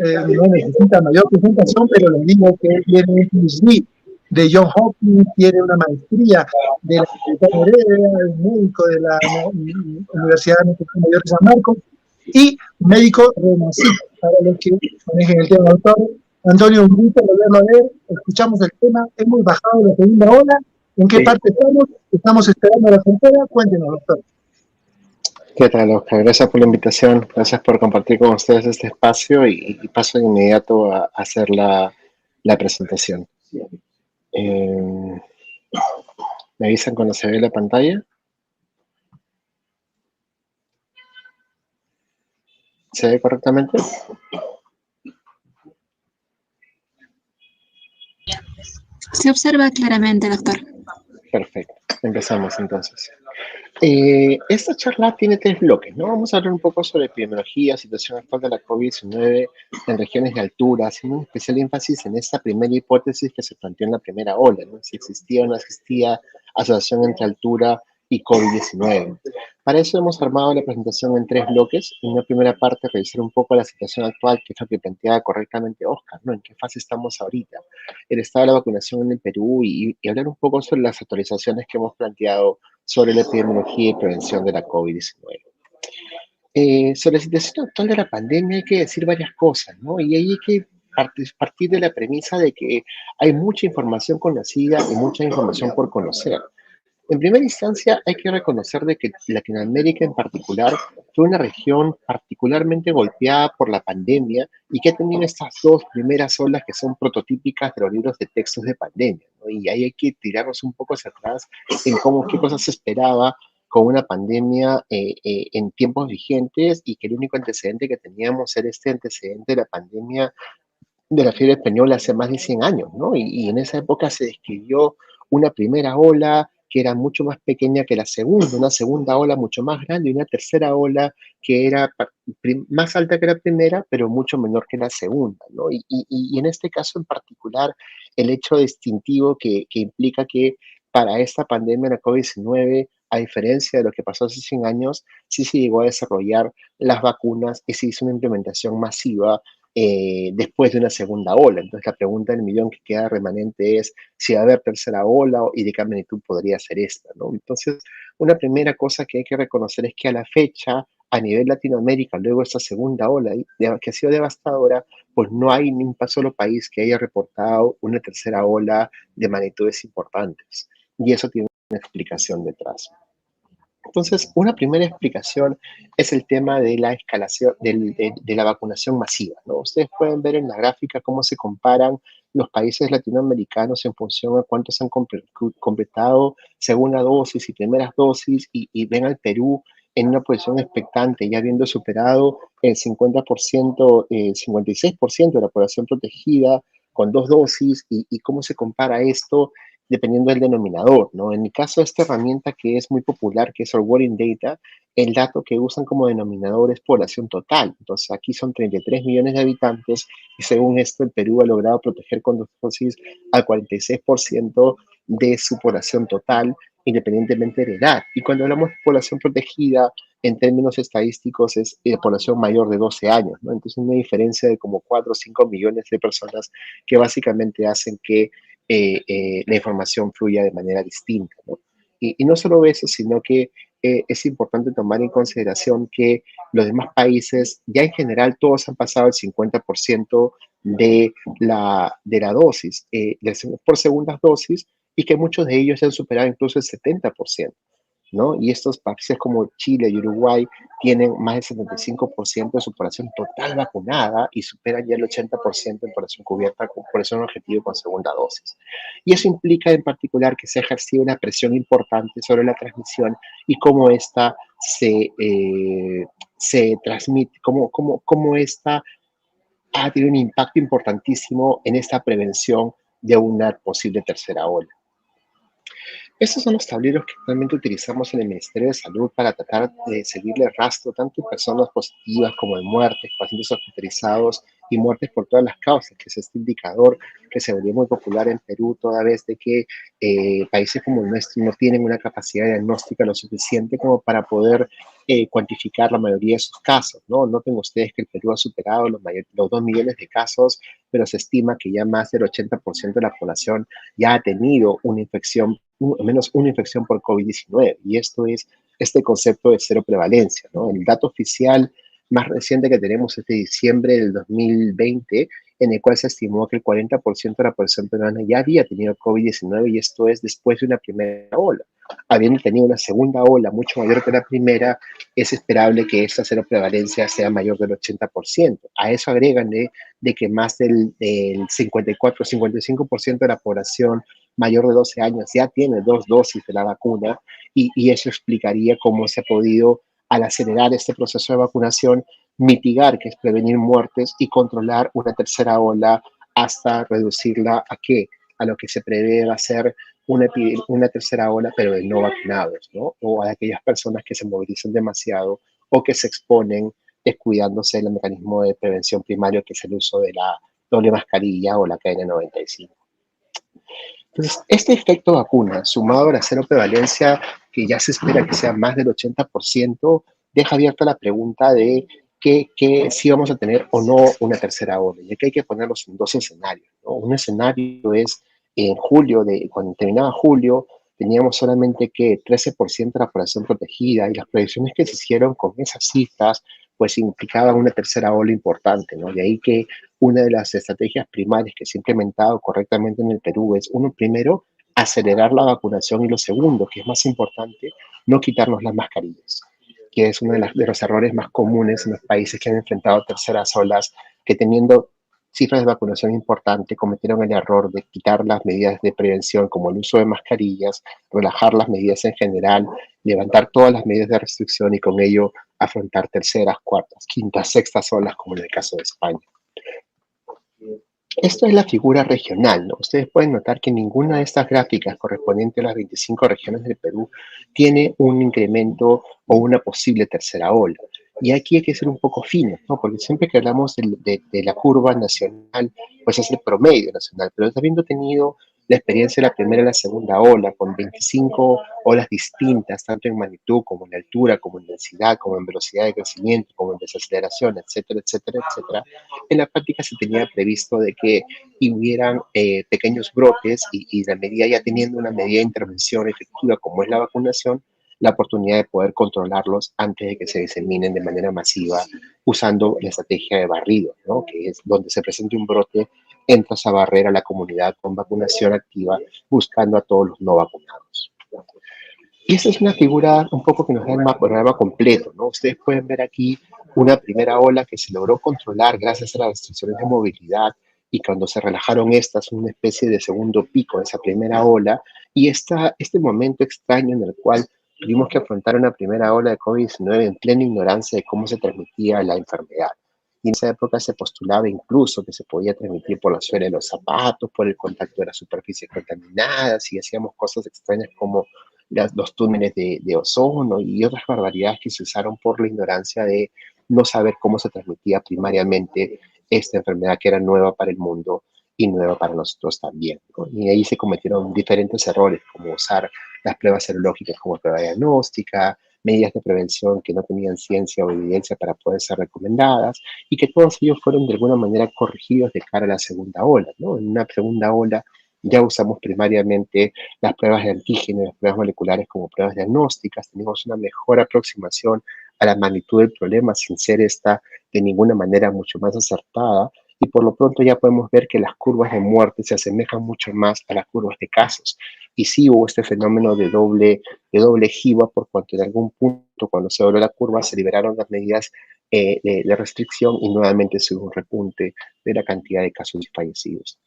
no necesita mayor presentación, pero les digo que tiene un PhD de John Hopkins, tiene una maestría de la Universidad Heredia, es médico de la Universidad Mayor de San Marcos y médico renacista, para los que manejen el tema. Doctor Antonio, un gusto volverlo a ver, escuchamos el tema, hemos bajado la segunda ola, ¿en qué parte estamos? Estamos esperando la frontera, cuéntenos, doctor. ¿Qué tal, Oscar? Gracias por la invitación, gracias por compartir con ustedes este espacio y paso de inmediato a hacer la presentación. ¿Me avisan cuando se ve la pantalla? ¿Se ve correctamente? Se observa claramente, doctor. Perfecto, empezamos entonces. Esta charla tiene 3 bloques, ¿no? Vamos a hablar un poco sobre epidemiología, situación actual de la COVID-19 en regiones de altura, haciendo un especial énfasis en esta primera hipótesis que se planteó en la primera ola, ¿no? Si existía o no existía asociación entre altura y COVID-19. Para eso hemos armado la presentación en 3 bloques. En una primera parte, revisar un poco la situación actual, que es lo que planteaba correctamente Oscar, ¿no? ¿En qué fase estamos ahorita? El estado de la vacunación en el Perú y hablar un poco sobre las actualizaciones que hemos planteado sobre la epidemiología y prevención de la COVID-19. Sobre la situación actual de la pandemia hay que decir varias cosas, ¿no? Y ahí hay que partir de la premisa de que hay mucha información conocida y mucha información por conocer. En primera instancia, hay que reconocer de que Latinoamérica en particular fue una región particularmente golpeada por la pandemia y que ha tenido estas 2 primeras olas que son prototípicas de los libros de textos de pandemia, ¿no? Y ahí hay que tirarnos un poco hacia atrás en qué cosas se esperaba con una pandemia en tiempos vigentes y que el único antecedente que teníamos era este antecedente de la pandemia de la fiebre española hace más de 100 años, ¿no? Y en esa época se describió una primera ola que era mucho más pequeña que la segunda, una segunda ola mucho más grande y una tercera ola que era más alta que la primera, pero mucho menor que la segunda, ¿no? Y en este caso en particular, el hecho distintivo que implica que para esta pandemia, la COVID-19, a diferencia de lo que pasó hace 100 años, sí se llegó a desarrollar las vacunas y se hizo una implementación masiva después de una segunda ola. Entonces la pregunta del millón que queda remanente es si va a haber tercera ola y de qué magnitud podría ser esta, ¿no? Entonces, una primera cosa que hay que reconocer es que a la fecha, a nivel Latinoamérica, luego de esta segunda ola que ha sido devastadora, pues no hay ni un solo país que haya reportado una tercera ola de magnitudes importantes. Y eso tiene una explicación detrás. Entonces, una primera explicación es el tema de la escalación, de la vacunación masiva, ¿no? Ustedes pueden ver en la gráfica cómo se comparan los países latinoamericanos en función a cuántos han completado segunda dosis y primeras dosis y ven al Perú en una posición expectante, ya habiendo superado el 50%, 56% de la población protegida con 2 dosis y cómo se compara esto dependiendo del denominador, ¿no? En el caso de esta herramienta que es muy popular, que es Working Data, el dato que usan como denominador es población total. Entonces, aquí son 33 millones de habitantes y según esto, el Perú ha logrado proteger con 2 dosis al 46% de su población total, independientemente de edad. Y cuando hablamos de población protegida, en términos estadísticos, es población mayor de 12 años, ¿no? Entonces, una diferencia de como 4 o 5 millones de personas que básicamente hacen que la información fluya de manera distinta, ¿no? Y no solo eso, sino que es importante tomar en consideración que los demás países, ya en general, todos han pasado el 50% de la dosis, por segundas dosis, y que muchos de ellos ya han superado incluso el 70%. ¿No? Y estos países como Chile y Uruguay tienen más del 75% de su población total vacunada y superan ya el 80% de población cubierta por población objetivo con segunda dosis. Y eso implica en particular que se ha ejercido una presión importante sobre la transmisión y cómo esta se transmite, cómo esta ha tenido un impacto importantísimo en esta prevención de una posible tercera ola. Estos son los tableros que actualmente utilizamos en el Ministerio de Salud para tratar de seguirle rastro tanto en personas positivas como en muertes, pacientes hospitalizados y muertes por todas las causas, que es este indicador que se volvió muy popular en Perú toda vez de que países como el nuestro no tienen una capacidad diagnóstica lo suficiente como para poder cuantificar la mayoría de sus casos, ¿no? Noten ustedes que el Perú ha superado los 2 millones de casos, pero se estima que ya más del 80% de la población ya ha tenido una infección, al menos una infección por COVID-19, y esto es este concepto de cero prevalencia, ¿no? El dato oficial más reciente que tenemos es de diciembre del 2020, en el cual se estimó que el 40% de la población peruana ya había tenido COVID-19, y esto es después de una primera ola. Habiendo tenido una segunda ola mucho mayor que la primera, es esperable que esta cero prevalencia sea mayor del 80%. A eso agregan de que más del 54-55% de la población mayor de 12 años ya tiene 2 dosis de la vacuna, y eso explicaría cómo se ha podido, al acelerar este proceso de vacunación, mitigar, que es prevenir muertes, y controlar una tercera ola hasta reducirla a qué, a lo que se prevé va a ser una tercera ola, pero de no vacunados, ¿no? O a aquellas personas que se movilizan demasiado o que se exponen descuidándose del mecanismo de prevención primario, que es el uso de la doble mascarilla o la KN95. Entonces, este efecto vacuna, sumado a la cero prevalencia, que ya se espera que sea más del 80%, deja abierta la pregunta de que si vamos a tener o no una tercera ola. Y aquí hay que ponerlos en dos escenarios, ¿no? Un escenario es en julio, cuando terminaba julio, teníamos solamente que 13% de la población protegida, y las proyecciones que se hicieron con esas cifras pues implicaban una tercera ola importante, ¿no? De ahí que una de las estrategias primarias que se ha implementado correctamente en el Perú es, uno, primero, acelerar la vacunación, y lo segundo, que es más importante, no quitarnos las mascarillas, que es uno de los errores más comunes en los países que han enfrentado terceras olas, que teniendo cifras de vacunación importantes cometieron el error de quitar las medidas de prevención como el uso de mascarillas, relajar las medidas en general, levantar todas las medidas de restricción y con ello afrontar terceras, cuartas, quintas, sextas olas como en el caso de España. Esto es la figura regional, ¿no? Ustedes pueden notar que ninguna de estas gráficas correspondiente a las 25 regiones del Perú tiene un incremento o una posible tercera ola. Y aquí hay que ser un poco fino, ¿no? Porque siempre que hablamos de la curva nacional, pues es el promedio nacional, pero habiendo tenido la experiencia de la primera y la segunda ola, con 25 olas distintas, tanto en magnitud como en altura, como en densidad, como en velocidad de crecimiento, como en desaceleración, etcétera, etcétera, etcétera, en la práctica se tenía previsto de que hubieran pequeños brotes, y la medida, ya teniendo una medida de intervención efectiva como es la vacunación, la oportunidad de poder controlarlos antes de que se diseminen de manera masiva usando la estrategia de barrido, ¿no? Que es donde se presente un brote, entras a barrer a la comunidad con vacunación activa, buscando a todos los no vacunados. Y esta es una figura un poco que nos da el panorama completo, ¿no? Ustedes pueden ver aquí una primera ola que se logró controlar gracias a las restricciones de movilidad, y cuando se relajaron estas, una especie de segundo pico de esa primera ola, y este momento extraño en el cual tuvimos que afrontar una primera ola de COVID-19 en plena ignorancia de cómo se transmitía la enfermedad. Y en esa época se postulaba incluso que se podía transmitir por la suela de los zapatos, por el contacto de las superficies contaminadas, y hacíamos cosas extrañas como los túneles de ozono y otras barbaridades que se usaron por la ignorancia de no saber cómo se transmitía primariamente esta enfermedad, que era nueva para el mundo y nueva para nosotros también, ¿no? Y ahí se cometieron diferentes errores, como usar las pruebas serológicas como prueba diagnóstica, medidas de prevención que no tenían ciencia o evidencia para poder ser recomendadas, y que todos ellos fueron de alguna manera corregidos de cara a la segunda ola, ¿no? En una segunda ola ya usamos primariamente las pruebas de antígenos, las pruebas moleculares como pruebas diagnósticas, tenemos una mejor aproximación a la magnitud del problema sin ser esta de ninguna manera mucho más acertada, y por lo pronto ya podemos ver que las curvas de muerte se asemejan mucho más a las curvas de casos. Y sí hubo este fenómeno de doble jiba, por cuanto en algún punto, cuando se dobló la curva, se liberaron las medidas de restricción, y nuevamente se hubo un repunte de la cantidad de casos y fallecidos.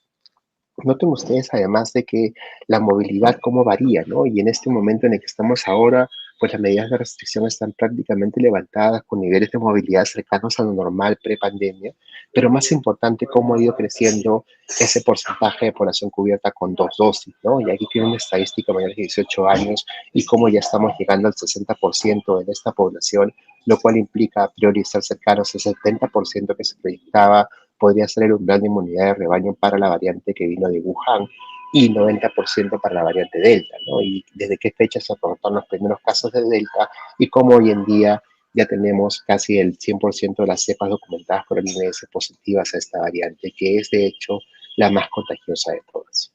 Noten ustedes además de que la movilidad cómo varía, ¿no? Y en este momento en el que estamos ahora, pues las medidas de restricción están prácticamente levantadas con niveles de movilidad cercanos a lo normal pre-pandemia, pero más importante, cómo ha ido creciendo ese porcentaje de población cubierta con 2 dosis, ¿no? Y aquí tiene una estadística mayor de 18 años, y cómo ya estamos llegando al 60% de esta población, lo cual implica a priori estar cercanos al 70% que se proyectaba podría ser el umbral de inmunidad de rebaño para la variante que vino de Wuhan y 90% para la variante Delta, ¿no? Y desde qué fecha se reportaron los primeros casos de Delta y cómo hoy en día ya tenemos casi el 100% de las cepas documentadas por el INS positivas a esta variante, que es de hecho la más contagiosa de todas.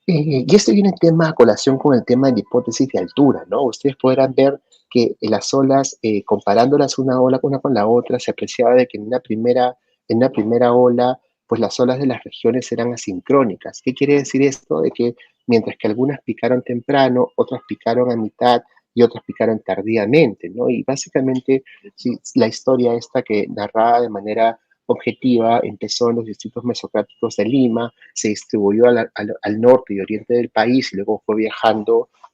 Y esto viene en tema a colación con el tema de la hipótesis de altura, ¿no? Ustedes podrán ver que las olas, comparándolas una ola una con la otra, se apreciaba de que en una primera ola, pues las olas de las regiones eran asincrónicas. ¿Qué quiere decir esto? De que mientras que algunas picaron temprano, otras picaron a mitad y otras picaron tardíamente, ¿no? Y básicamente sí, la historia esta que narraba de manera objetiva empezó en los distritos mesocráticos de Lima, se distribuyó al norte y oriente del país y luego fue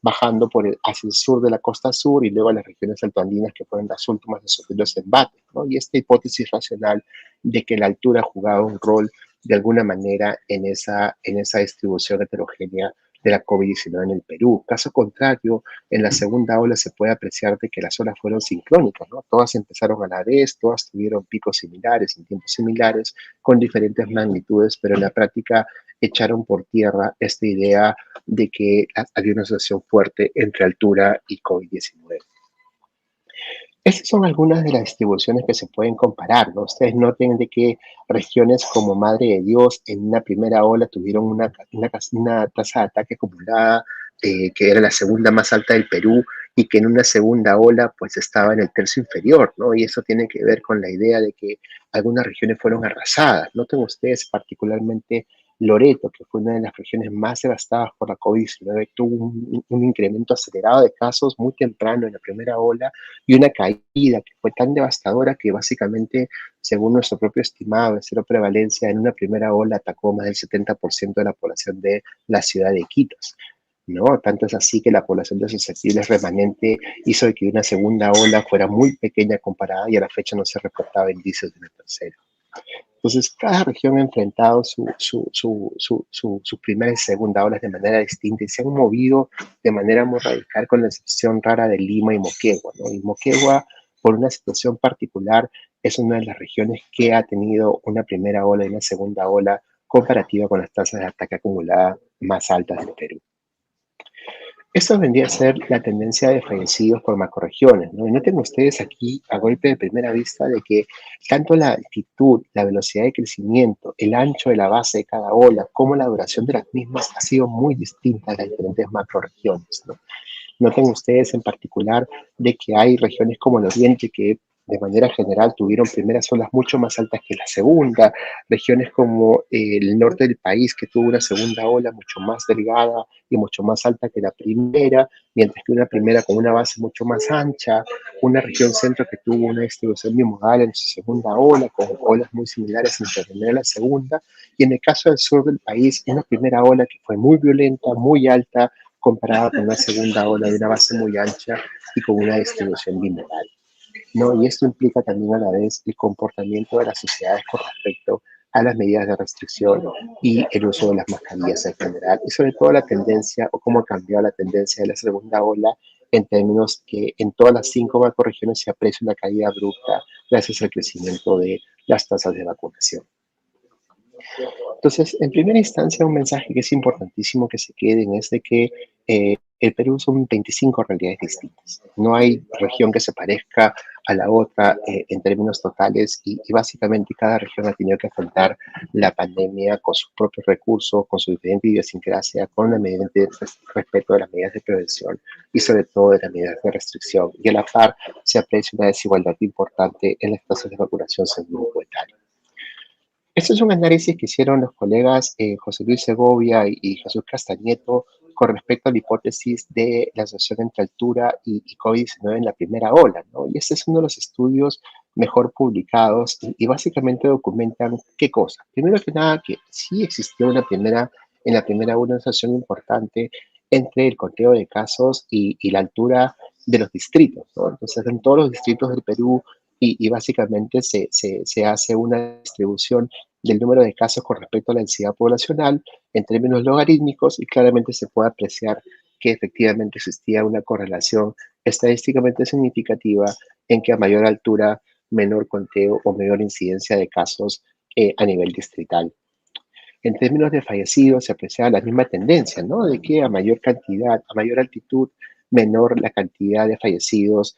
bajando hacia el sur de la costa sur y luego a las regiones altoandinas que fueron las últimas de sufrir los embates, ¿no? Y esta hipótesis racional de que la altura jugaba un rol de alguna manera en esa distribución heterogénea de la COVID-19 en el Perú. Caso contrario, en la segunda ola se puede apreciar de que las olas fueron sincrónicas, ¿no? Todas empezaron a la vez, todas tuvieron picos similares, en tiempos similares, con diferentes magnitudes, pero en la práctica echaron por tierra esta idea de que había una asociación fuerte entre altura y COVID-19. Estas son algunas de las distribuciones que se pueden comparar, ¿no? Ustedes noten de que regiones como Madre de Dios en una primera ola tuvieron una tasa de ataque acumulada que era la segunda más alta del Perú y que en una segunda ola pues estaba en el tercio inferior, ¿no? Y eso tiene que ver con la idea de que algunas regiones fueron arrasadas. Noten ustedes particularmente Loreto, que fue una de las regiones más devastadas por la COVID-19, tuvo un incremento acelerado de casos muy temprano en la primera ola y una caída que fue tan devastadora que básicamente, según nuestro propio estimado de cero prevalencia, en una primera ola atacó más del 70% de la población de la ciudad de Iquitos, ¿no? Tanto es así que la población de susceptibles remanente hizo de que una segunda ola fuera muy pequeña comparada y a la fecha no se reportaba indicios de una tercera. Entonces, cada región ha enfrentado su primera y segunda olas de manera distinta y se han movido de manera muy radical, con la excepción rara de Lima y Moquegua, ¿no? Y Moquegua, por una situación particular, es una de las regiones que ha tenido una primera ola y una segunda ola comparativa con las tasas de ataque acumulada más altas del Perú. Esto vendría a ser la tendencia de fallecidos por macrorregiones, ¿no? Y noten ustedes aquí, a golpe de primera vista, de que tanto la altitud, la velocidad de crecimiento, el ancho de la base de cada ola, como la duración de las mismas ha sido muy distinta en las diferentes macrorregiones, ¿no? Noten ustedes en particular de que hay regiones como el Oriente que de manera general tuvieron primeras olas mucho más altas que la segunda, regiones como el norte del país que tuvo una segunda ola mucho más delgada y mucho más alta que la primera, mientras que una primera con una base mucho más ancha, una región centro que tuvo una distribución bimodal en su segunda ola, con olas muy similares entre la primera y la segunda, y en el caso del sur del país, una primera ola que fue muy violenta, muy alta, comparada con una segunda ola de una base muy ancha y con una distribución bimodal, ¿no? Y esto implica también a la vez el comportamiento de las sociedades con respecto a las medidas de restricción y el uso de las mascarillas en general, y sobre todo la tendencia o cómo ha cambiado la tendencia de la segunda ola en términos que en todas las 5 macrorregiones se aprecia una caída abrupta gracias al crecimiento de las tasas de vacunación. Entonces, en primera instancia, un mensaje que es importantísimo que se queden es de que el Perú son 25 realidades distintas. No hay región que se parezca a la otra en términos totales y básicamente cada región ha tenido que afrontar la pandemia con sus propios recursos, con su diferente idiosincrasia, con la medida de respeto de las medidas de prevención y sobre todo de las medidas de restricción. Y a la par se aprecia una desigualdad importante en las tasas de vacunación según grupo etario. Este es un análisis que hicieron los colegas José Luis Segovia y Jesús Castañeto con respecto a la hipótesis de la asociación entre altura y COVID-19 en la primera ola, ¿no? Y este es uno de los estudios mejor publicados y básicamente documentan qué cosa. Primero que nada, que sí existió en la primera ola una asociación importante entre el conteo de casos y la altura de los distritos, ¿no? Entonces, en todos los distritos del Perú y básicamente se hace una distribución del número de casos con respecto a la densidad poblacional en términos logarítmicos y claramente se puede apreciar que efectivamente existía una correlación estadísticamente significativa en que a mayor altura menor conteo o mayor incidencia de casos a nivel distrital. En términos de fallecidos se aprecia la misma tendencia, ¿no? De que a mayor cantidad, a mayor altitud, menor la cantidad de fallecidos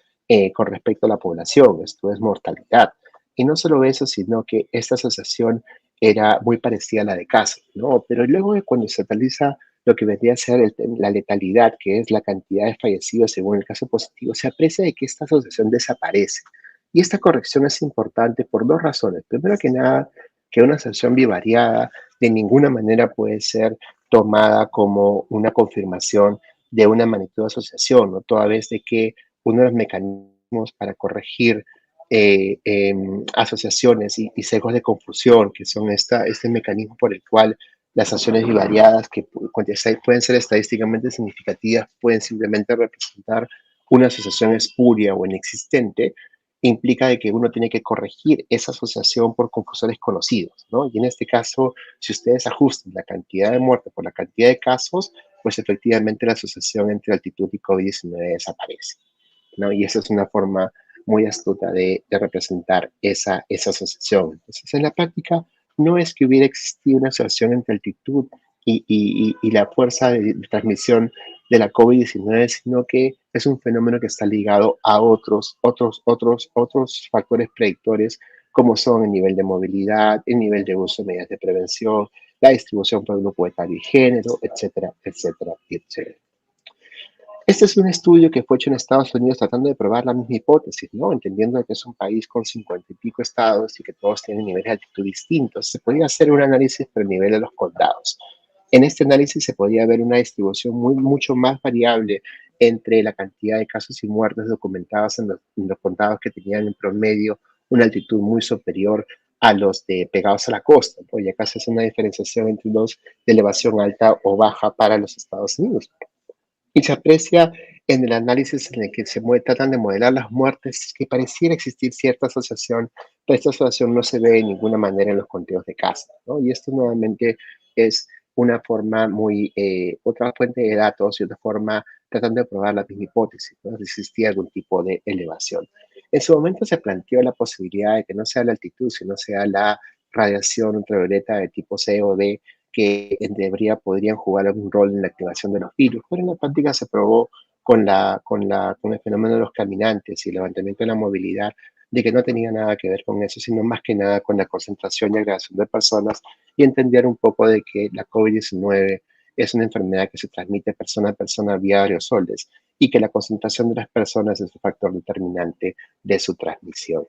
con respecto a la población, esto es mortalidad. Y no solo eso, sino que esta asociación era muy parecida a la de casos, ¿no? Pero luego de cuando se realiza lo que vendría a ser la letalidad, que es la cantidad de fallecidos según el caso positivo, se aprecia de que esta asociación desaparece. Y esta corrección es importante por dos razones. Primero que nada, que una asociación bivariada de ninguna manera puede ser tomada como una confirmación de una magnitud de asociación, ¿no? Toda vez de que uno de los mecanismos para corregir asociaciones y sesgos de confusión, que son este mecanismo por el cual las asociaciones bivariadas, que pueden ser estadísticamente significativas, pueden simplemente representar una asociación espuria o inexistente, implica de que uno tiene que corregir esa asociación por confusores conocidos, ¿no? Y en este caso, si ustedes ajustan la cantidad de muertes por la cantidad de casos, pues efectivamente la asociación entre altitud y COVID-19 desaparece, ¿no? Y esa es una forma muy astuta de representar esa asociación. Entonces, en la práctica, no es que hubiera existido una asociación entre altitud y la fuerza de transmisión de la COVID-19, sino que es un fenómeno que está ligado a otros factores predictores, como son el nivel de movilidad, el nivel de uso de medidas de prevención, la distribución por grupo etario y género, etcétera, etcétera, etcétera. Este es un estudio que fue hecho en Estados Unidos tratando de probar la misma hipótesis, ¿no? Entendiendo que es un país con 50 y pico estados y que todos tienen niveles de altitud distintos. Se podía hacer un análisis por el nivel de los condados. En este análisis se podía ver una distribución mucho más variable entre la cantidad de casos y muertes documentados en los condados que tenían en promedio una altitud muy superior a los de pegados a la costa, ¿no? Y acá se hace una diferenciación entre los de elevación alta o baja para los Estados Unidos. Y se aprecia en el análisis en el que tratan de modelar las muertes que pareciera existir cierta asociación, pero esta asociación no se ve de ninguna manera en los conteos de casos, ¿no? Y esto nuevamente es una forma otra fuente de datos y otra forma tratando de probar la misma hipótesis, ¿no? Si existía algún tipo de elevación. En su momento se planteó la posibilidad de que no sea la altitud, sino sea la radiación ultravioleta de tipo C o D, que en teoría podrían jugar algún rol en la activación de los virus, pero en la práctica se probó con el fenómeno de los caminantes y el levantamiento de la movilidad, de que no tenía nada que ver con eso, sino más que nada con la concentración y agregación de personas y entender un poco de que la COVID-19 es una enfermedad que se transmite persona a persona vía aerosoles y que la concentración de las personas es un factor determinante de su transmisión.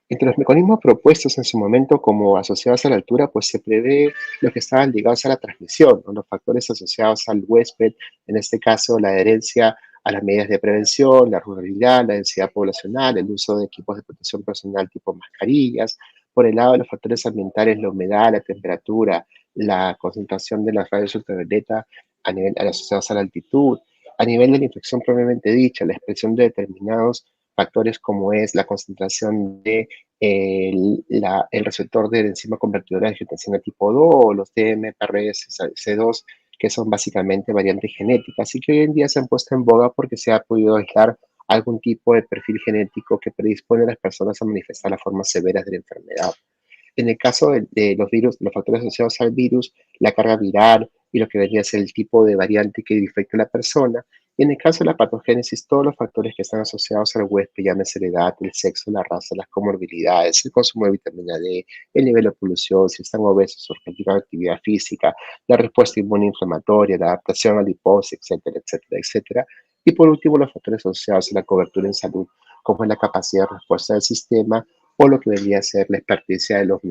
Entre los mecanismos propuestos en su momento como asociados a la altura, pues se prevé los que estaban ligados a la transmisión, ¿no? Los factores asociados al huésped, en este caso la adherencia a las medidas de prevención, la ruralidad, la densidad poblacional, el uso de equipos de protección personal tipo mascarillas. Por el lado de los factores ambientales, la humedad, la temperatura, la concentración de las rayos ultravioleta asociados a la altitud. A nivel de la infección propiamente dicha, la expresión de determinados factores como es la concentración de el receptor de la enzima convertidora de angiotensina tipo 2 o los TMPRSS2, que son básicamente variantes genéticas y que hoy en día se han puesto en boga porque se ha podido aislar algún tipo de perfil genético que predispone a las personas a manifestar las formas severas de la enfermedad. En el caso de los virus, los factores asociados al virus, la carga viral y lo que debería ser el tipo de variante que infecta a la persona. Y en el caso de la patogénesis, todos los factores que están asociados al huésped, llámese la edad, el sexo, la raza, las comorbilidades, el consumo de vitamina D, el nivel de polución, si están obesos o practican actividad física, la respuesta inmunoinflamatoria, la adaptación a la hipoxia, etcétera, etcétera, etcétera. Y por último, los factores asociados a la cobertura en salud, como es la capacidad de respuesta del sistema o lo que debería ser la experticia de los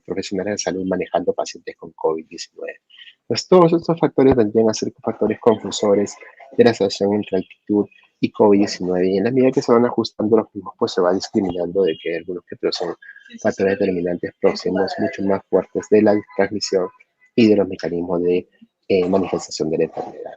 profesionales de salud manejando pacientes con COVID-19. Pues todos estos factores vendrían a ser factores confusores de la asociación entre altitud y COVID-19 y en la medida que se van ajustando los mismos, pues se va discriminando de que algunos que otros son factores determinantes próximos mucho más fuertes de la transmisión y de los mecanismos de manifestación de la enfermedad.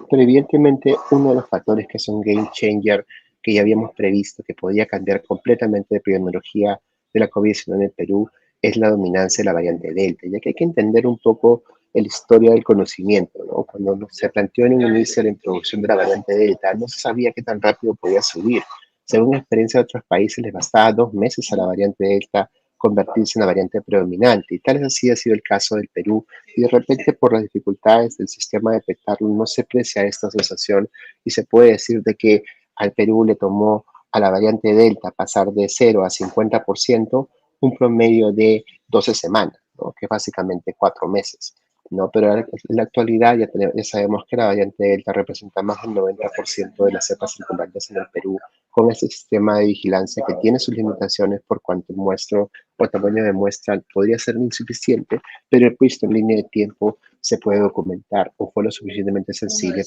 Pero evidentemente uno de los factores que son game changer que ya habíamos previsto que podía cambiar completamente la epidemiología de la COVID-19 en el Perú es la dominancia de la variante Delta, ya que hay que entender un poco la historia del conocimiento, ¿no? Cuando se planteó en un inicio la introducción de la variante Delta, no se sabía qué tan rápido podía subir. Según experiencia de otros países, les bastaba 2 meses a la variante Delta convertirse en la variante predominante. Y tal vez así ha sido el caso del Perú. Y de repente, por las dificultades del sistema de detectarlo, no se aprecia esta asociación y se puede decir de que al Perú le tomó a la variante Delta pasar de 0 a 50% un promedio de 12 semanas, ¿no? Que es básicamente 4 meses. ¿No? Pero en la actualidad ya sabemos que la variante Delta representa más del 90% de las cepas circulantes en el Perú, con este sistema de vigilancia que tiene sus limitaciones por cuanto el muestro o tamaño de muestra podría ser insuficiente, pero visto en línea de tiempo se puede documentar o fue lo suficientemente sensible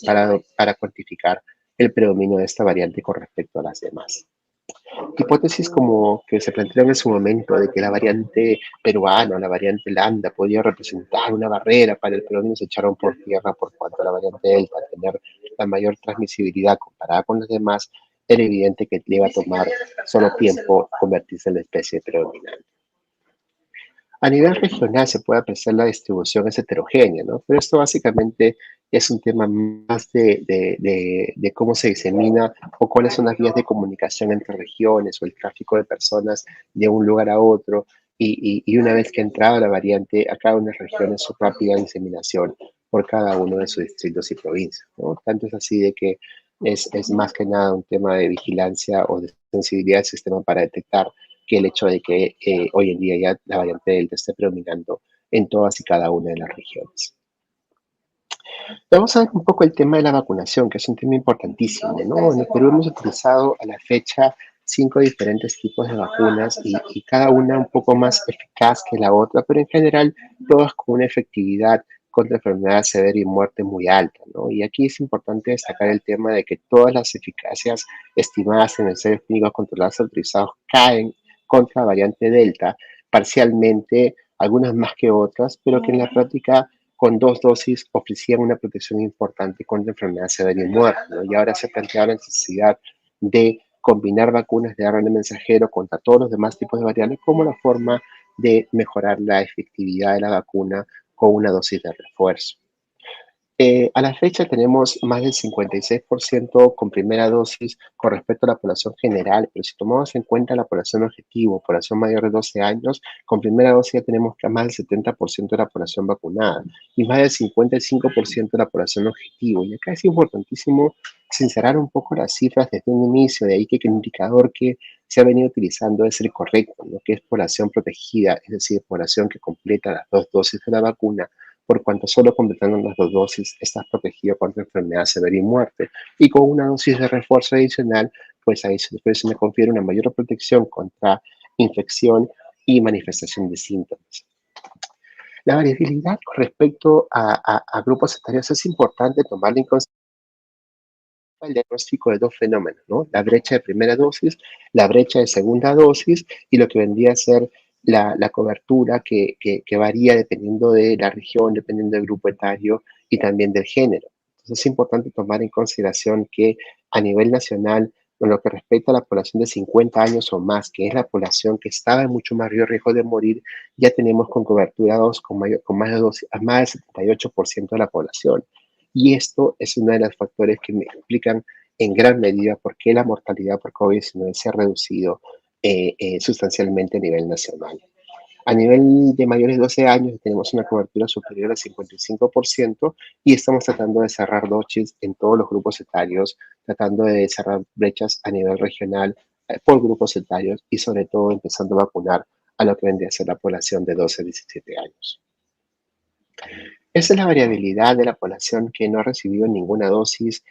para cuantificar el predominio de esta variante con respecto a las demás. Hipótesis como que se plantearon en su momento de que la variante peruana, la variante lambda, podía representar una barrera para el predominio se echaron por tierra por cuanto la variante delta, al tener la mayor transmisibilidad comparada con las demás, era evidente que le iba a tomar solo tiempo convertirse en la especie predominante. A nivel regional se puede apreciar la distribución es heterogénea, ¿no? Pero esto básicamente es un tema más de cómo se disemina o cuáles son las vías de comunicación entre regiones o el tráfico de personas de un lugar a otro. Y una vez que ha entrado la variante, a cada una de las regiones su rápida diseminación por cada uno de sus distritos y provincias, ¿no? Tanto es así de que es más que nada un tema de vigilancia o de sensibilidad del sistema para detectar que el hecho de que hoy en día ya la variante Delta esté predominando en todas y cada una de las regiones. Vamos a ver un poco el tema de la vacunación, que es un tema importantísimo, ¿no? En el Perú hemos utilizado a la fecha 5 diferentes tipos de vacunas y cada una un poco más eficaz que la otra, pero en general todas con una efectividad contra enfermedad severa y muerte muy alta, ¿no? Y aquí es importante destacar el tema de que todas las eficacias estimadas en ensayos clínicos controlados autorizados caen contra la variante Delta, parcialmente, algunas más que otras, pero que en la práctica con 2 dosis ofrecían una protección importante contra enfermedad severa y muerte, ¿no? Y ahora se plantea la necesidad de combinar vacunas de RNA mensajero contra todos los demás tipos de variantes como la forma de mejorar la efectividad de la vacuna con una dosis de refuerzo. A la fecha tenemos más del 56% con primera dosis con respecto a la población general, pero si tomamos en cuenta la población objetivo, población mayor de 12 años, con primera dosis ya tenemos que más del 70% de la población vacunada y más del 55% de la población objetivo. Y acá es importantísimo sincerar un poco las cifras desde un inicio, de ahí que el indicador que se ha venido utilizando es el correcto, ¿no? Que es población protegida, es decir, población que completa las 2 dosis de la vacuna por cuanto solo completando las 2 dosis estás protegido contra enfermedad severa y muerte. Y con una dosis de refuerzo adicional, pues ahí se me confiere una mayor protección contra infección y manifestación de síntomas. La variabilidad con respecto a grupos etarios es importante tomarla en consideración el diagnóstico de 2 fenómenos, ¿no? La brecha de primera dosis, la brecha de segunda dosis y lo que vendría a ser la cobertura que varía dependiendo de la región, dependiendo del grupo etario y también del género. Entonces es importante tomar en consideración que a nivel nacional, con lo que respecta a la población de 50 años o más, que es la población que estaba en mucho mayor riesgo de morir, ya tenemos con cobertura 2 con más de dosis, a más del 78% de la población. Y esto es uno de los factores que me explican en gran medida por qué la mortalidad por COVID-19 se ha reducido sustancialmente a nivel nacional. A nivel de mayores de 12 años tenemos una cobertura superior al 55% y estamos tratando de cerrar dosis en todos los grupos etarios, tratando de cerrar brechas a nivel regional por grupos etarios y sobre todo empezando a vacunar a lo que vendría a ser la población de 12 a 17 años. Esa es la variabilidad de la población que no ha recibido ninguna dosis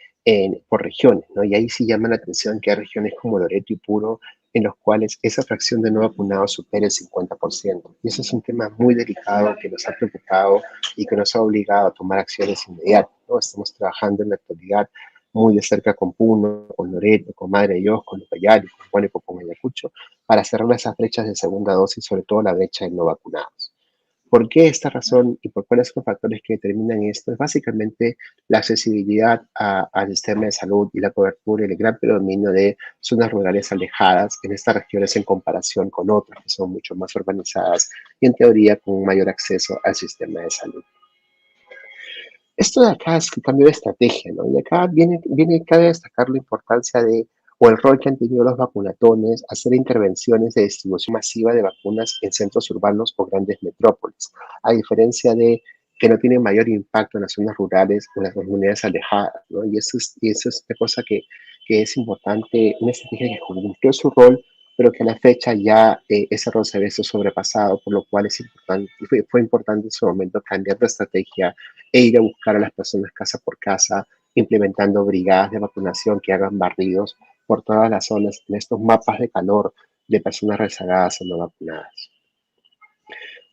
por regiones, ¿no? Y ahí sí llama la atención que hay regiones como Loreto y Puro en los cuales esa fracción de no vacunados supera el 50%. Y eso es un tema muy delicado que nos ha preocupado y que nos ha obligado a tomar acciones inmediatas, ¿no? Estamos trabajando en la actualidad muy de cerca con Puno, con Loreto, con Madre de Dios, con Ucayali, con Huánuco, con Ayacucho, para cerrar esas brechas de segunda dosis, sobre todo la brecha de no vacunados. ¿Por qué esta razón y por cuáles son los factores que determinan esto? Es básicamente la accesibilidad al sistema de salud y la cobertura y el gran predominio de zonas rurales alejadas en estas regiones en comparación con otras que son mucho más urbanizadas y en teoría con un mayor acceso al sistema de salud. Esto de acá es el cambio de estrategia, ¿no? Y acá viene cabe destacar la importancia de o el rol que han tenido los vacunatones, hacer intervenciones de distribución masiva de vacunas en centros urbanos o grandes metrópolis, a diferencia de que no tienen mayor impacto en las zonas rurales o en las comunidades alejadas, ¿no? Y eso es una cosa que es importante, una estrategia que cumplió su rol, pero que a la fecha ya ese rol se ha visto sobrepasado, por lo cual es importante, fue importante en su momento cambiar de estrategia e ir a buscar a las personas casa por casa, implementando brigadas de vacunación que hagan barridos por todas las zonas en estos mapas de calor de personas rezagadas o no vacunadas.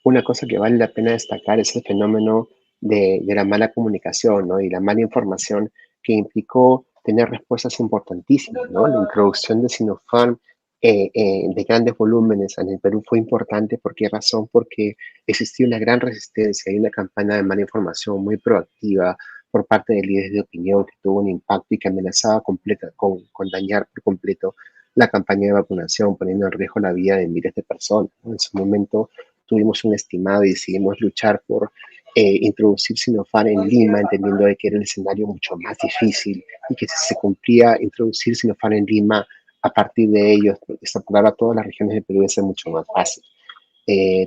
Una cosa que vale la pena destacar es el fenómeno de la mala comunicación, ¿no? Y la mala información que implicó tener respuestas importantísimas, ¿no? La introducción de Sinopharm de grandes volúmenes en el Perú fue importante. ¿Por qué razón? Porque existía una gran resistencia y una campaña de mala información muy proactiva por parte de líderes de opinión que tuvo un impacto y que amenazaba con dañar por completo la campaña de vacunación, poniendo en riesgo la vida de miles de personas, ¿no? En su momento tuvimos un estimado y decidimos luchar por introducir Sinopharm en Lima, entendiendo de que era el escenario mucho más difícil y que si se cumplía introducir Sinopharm en Lima, a partir de ello, extrapolar a todas las regiones del Perú iba a ser mucho más fácil.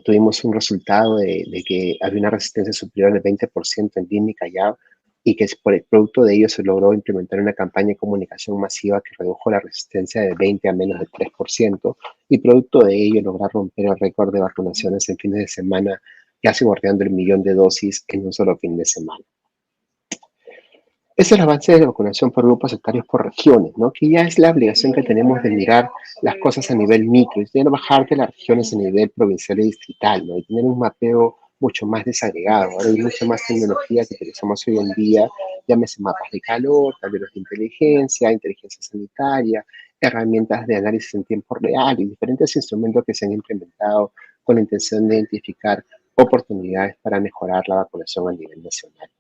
Tuvimos un resultado de que había una resistencia superior al 20% en Lima y Callao, y que por el producto de ello se logró implementar una campaña de comunicación masiva que redujo la resistencia de 20 a menos del 3%, y producto de ello lograr romper el récord de vacunaciones en fines de semana, casi bordeando el 1.000.000 de dosis en un solo fin de semana. Es el avance de la vacunación por grupos etarios por regiones, ¿no? Que ya es la obligación que tenemos de mirar las cosas a nivel micro y de bajar de las regiones a nivel provincial y distrital, ¿no? Y tener un mapeo mucho más desagregado. Ahora hay mucha más tecnología que utilizamos hoy en día, llámese mapas de calor, tableros de inteligencia sanitaria, herramientas de análisis en tiempo real y diferentes instrumentos que se han implementado con la intención de identificar oportunidades para mejorar la vacunación a nivel nacional.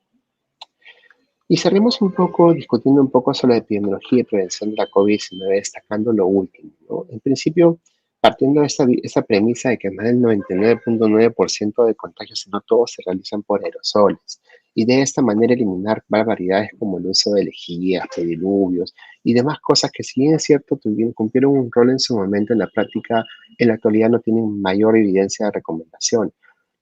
Y cerremos un poco discutiendo un poco sobre la epidemiología y prevención de la COVID-19, destacando lo último, ¿no? En principio, partiendo de esta premisa de que más del 99.9% de contagios, si no todos, se realizan por aerosoles, y de esta manera eliminar barbaridades como el uso de lejías, pediluvios y demás cosas que, si bien es cierto, cumplieron un rol en su momento, en la práctica, en la actualidad no tienen mayor evidencia de recomendación.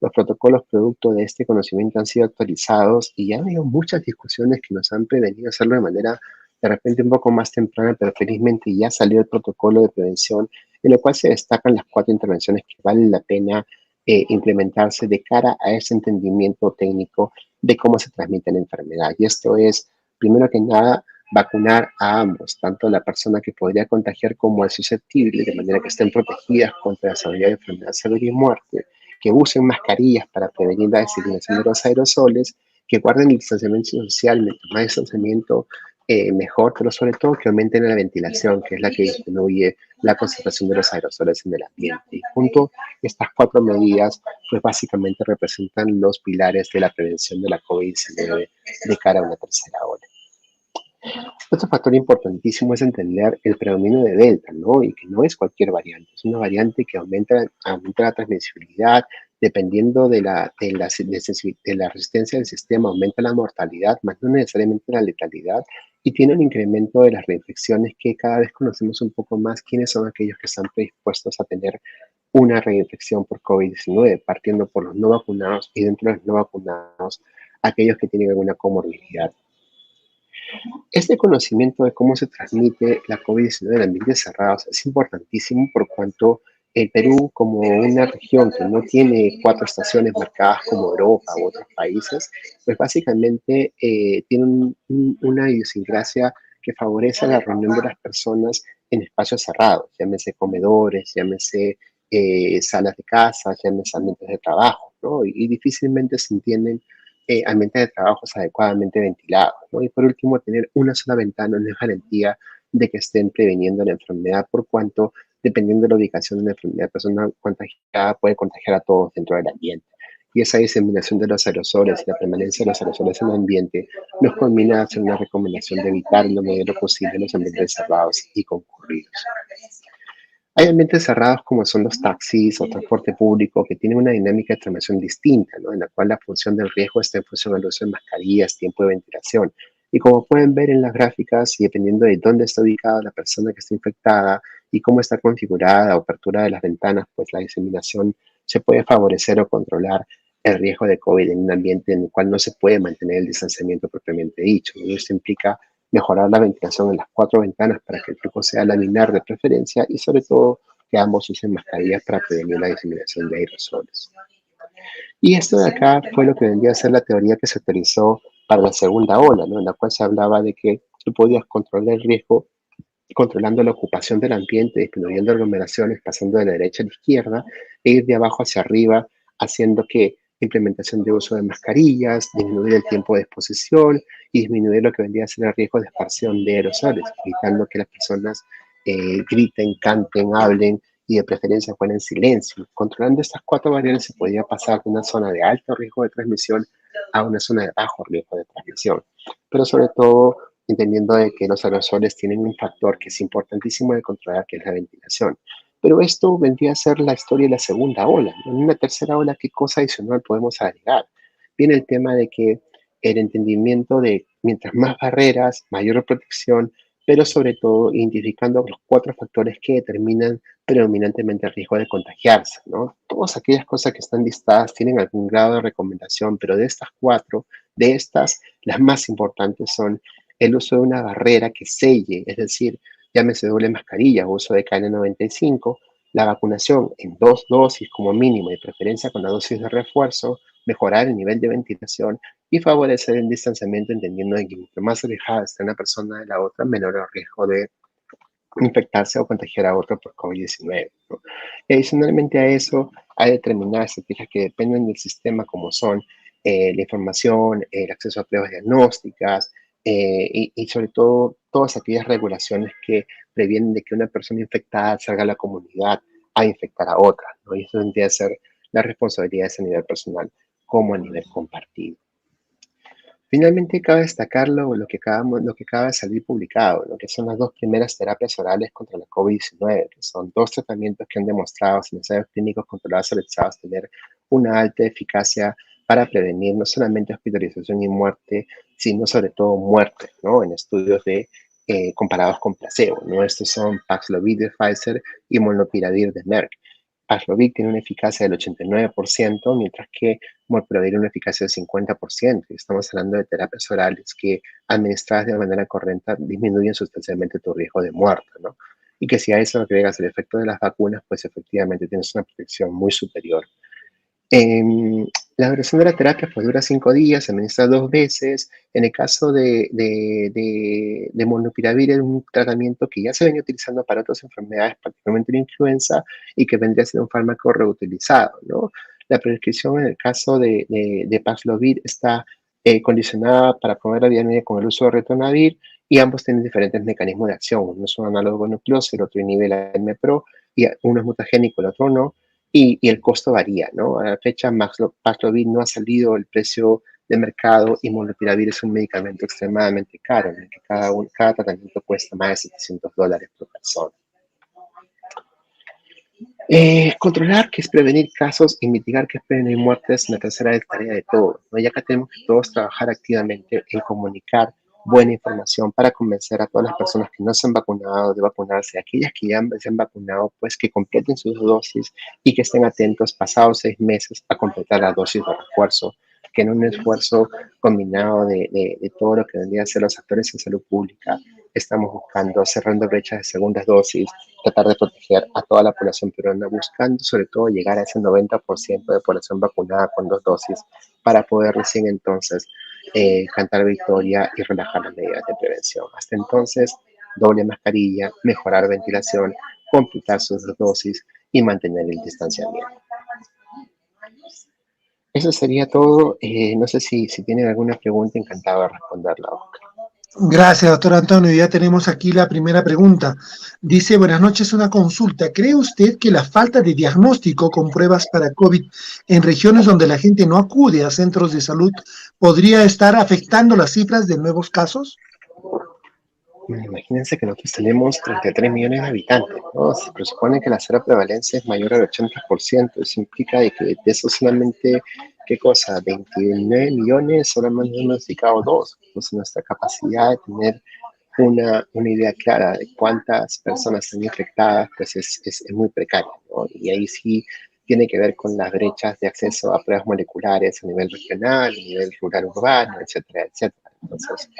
Los protocolos producto de este conocimiento han sido actualizados y ya ha habido muchas discusiones que nos han prevenido hacerlo de manera de repente un poco más temprana, pero felizmente ya salió el protocolo de prevención en el cual se destacan las 4 intervenciones que vale la pena implementarse de cara a ese entendimiento técnico de cómo se transmite la enfermedad. Y esto es, primero que nada, vacunar a ambos, tanto a la persona que podría contagiar como al susceptible, de manera que estén protegidas contra la desarrollo de enfermedad severa y muerte, que usen mascarillas para prevenir la diseminación de los aerosoles, que guarden el distanciamiento social, mientras más distanciamiento mejor, pero sobre todo que aumenten la ventilación, que es la que disminuye la concentración de los aerosoles en el ambiente. Y junto estas 4 medidas, pues básicamente representan los pilares de la prevención de la COVID-19 de cara a una tercera ola. Otro factor importantísimo es entender el predominio de Delta, ¿no? Y que no es cualquier variante, es una variante que aumenta la transmisibilidad, dependiendo de la resistencia del sistema, aumenta la mortalidad, más no necesariamente la letalidad, y tiene un incremento de las reinfecciones que cada vez conocemos un poco más quiénes son aquellos que están predispuestos a tener una reinfección por COVID-19, partiendo por los no vacunados y dentro de los no vacunados, aquellos que tienen alguna comorbilidad. Este conocimiento de cómo se transmite la COVID-19 en ambientes cerrados es importantísimo por cuanto el Perú, como una región que no tiene 4 estaciones marcadas como Europa u otros países, pues básicamente tiene una idiosincrasia que favorece la reunión de las personas en espacios cerrados, llámese comedores, llámese salas de casa, llámese ambientes de trabajo, ¿no? Y difícilmente se entienden ambientes de trabajos adecuadamente ventilados, ¿no? Y por último, tener una sola ventana no es garantía de que estén preveniendo la enfermedad, por cuanto, dependiendo de la ubicación de la enfermedad, la persona contagiada puede contagiar a todos dentro del ambiente. Y esa diseminación de los aerosoles y la permanencia de los aerosoles en el ambiente nos combina a hacer una recomendación de evitar en lo medida posible los ambientes cerrados y concurridos. Hay ambientes cerrados como son los taxis o transporte público que tienen una dinámica de transmisión distinta, ¿no? En la cual la función del riesgo está en función del uso de mascarillas, tiempo de ventilación, Y como pueden ver en las gráficas, y dependiendo de dónde está ubicada la persona que está infectada y cómo está configurada o apertura de las ventanas, pues la diseminación se puede favorecer o controlar el riesgo de COVID en un ambiente en el cual no se puede mantener el distanciamiento propiamente dicho. Y esto implica mejorar la ventilación en las 4 ventanas para que el flujo sea laminar de preferencia y sobre todo que ambos usen mascarillas para prevenir la diseminación de aerosoles. Y esto de acá fue lo que vendría a ser la teoría que se utilizó para la segunda ola, ¿no? En la cual se hablaba de que tú podías controlar el riesgo controlando la ocupación del ambiente, disminuyendo aglomeraciones, pasando de la derecha a la izquierda, e ir de abajo hacia arriba, haciendo que implementación de uso de mascarillas, disminuir el tiempo de exposición y disminuir lo que vendría a ser el riesgo de expansión de aerosoles, evitando que las personas griten, canten, hablen y de preferencia fuera en silencio. Controlando estas 4 variables se podía pasar de una zona de alto riesgo de transmisión a una zona de bajo riesgo de transmisión. Pero sobre todo entendiendo de que los aerosoles tienen un factor que es importantísimo de controlar, que es la ventilación. Pero esto vendría a ser la historia de la segunda ola. En una tercera ola, ¿qué cosa adicional podemos agregar? Viene el tema de que el entendimiento de mientras más barreras, mayor protección, pero sobre todo identificando los 4 factores que determinan predominantemente el riesgo de contagiarse, ¿no? Todas aquellas cosas que están listadas tienen algún grado de recomendación, pero de estas 4, de estas, las más importantes son el uso de una barrera que selle, es decir, llámese doble mascarilla o uso de KN95, la vacunación en 2 dosis como mínimo, de preferencia con la dosis de refuerzo, mejorar el nivel de ventilación y favorecer el distanciamiento, entendiendo que mientras más alejada esté una persona de la otra, menor el riesgo de infectarse o contagiar a otro por COVID-19, ¿no? Y adicionalmente a eso, hay determinadas estrategias que dependen del sistema, como son la información, el acceso a pruebas diagnósticas y sobre todo todas aquellas regulaciones que previenen de que una persona infectada salga a la comunidad a infectar a otra, ¿no? Y eso tendría que ser la responsabilidad a nivel personal como a nivel compartido. Finalmente, cabe destacar lo que acaba de salir publicado, lo que son las 2 primeras terapias orales contra la COVID-19, que son 2 tratamientos que han demostrado en ensayos clínicos controlados seleccionados tener una alta eficacia para prevenir no solamente hospitalización y muerte, sino sobre todo muerte, ¿no? En estudios comparados con placebo, ¿no? Estos son Paxlovid de Pfizer y Molnupiravir de Merck. Paxlovid tiene una eficacia del 89%, mientras que Molnupiravir una eficacia del 50%. Estamos hablando de terapias orales que, administradas de manera correcta, disminuyen sustancialmente tu riesgo de muerte, ¿no? Y que si a eso agregas el efecto de las vacunas, pues efectivamente tienes una protección muy superior. La duración de la terapia pues dura 5 días, se administra 2 veces. En el caso de Molnupiravir es un tratamiento que ya se venía utilizando para otras enfermedades, particularmente la influenza, y que vendría a ser un fármaco reutilizado, ¿no? La prescripción en el caso de Paxlovid está condicionada para promover la vida media con el uso de ritonavir, y ambos tienen diferentes mecanismos de acción. Uno es un análogo nucleósido, el otro inhibe la MPRO, y uno es mutagénico, el otro no. Y el costo varía, ¿no? A la fecha, Paxlovid no ha salido el precio de mercado y Molnupiravir es un medicamento extremadamente caro, en el que cada tratamiento cuesta más de $700 por persona. Controlar, que es prevenir casos, y mitigar, que es prevenir muertes, la tercera tarea de todos, ¿no? Y acá tenemos que todos trabajar activamente en comunicar buena información para convencer a todas las personas que no se han vacunado de vacunarse, aquellas que ya se han vacunado, pues que completen sus dosis y que estén atentos pasados 6 meses a completar la dosis de refuerzo, que en un esfuerzo combinado de todo lo que vendría a ser los actores en salud pública, estamos buscando, cerrando brechas de segundas dosis, tratar de proteger a toda la población peruana, buscando sobre todo llegar a ese 90% de población vacunada con 2 dosis para poder recién entonces cantar victoria y relajar las medidas de prevención. Hasta entonces, doble mascarilla, mejorar ventilación, completar sus 2 dosis y mantener el distanciamiento. Eso sería todo. No sé si tienen alguna pregunta, encantado de responderla, Oscar. Gracias, doctor Antonio. Ya tenemos aquí la primera pregunta. Dice, buenas noches, una consulta. ¿Cree usted que la falta de diagnóstico con pruebas para COVID en regiones donde la gente no acude a centros de salud podría estar afectando las cifras de nuevos casos? Imagínense que nosotros tenemos 33 millones de habitantes, ¿no? Se presupone que la cero prevalencia es mayor al 80%. Eso implica de que de eso solamente, ¿qué cosa? 29 millones, solamente hemos diagnosticado 2. Entonces, nuestra capacidad de tener una idea clara de cuántas personas están infectadas, pues es muy precaria, ¿no? Y ahí sí tiene que ver con las brechas de acceso a pruebas moleculares a nivel regional, a nivel rural urbano, etcétera, etcétera. Entonces,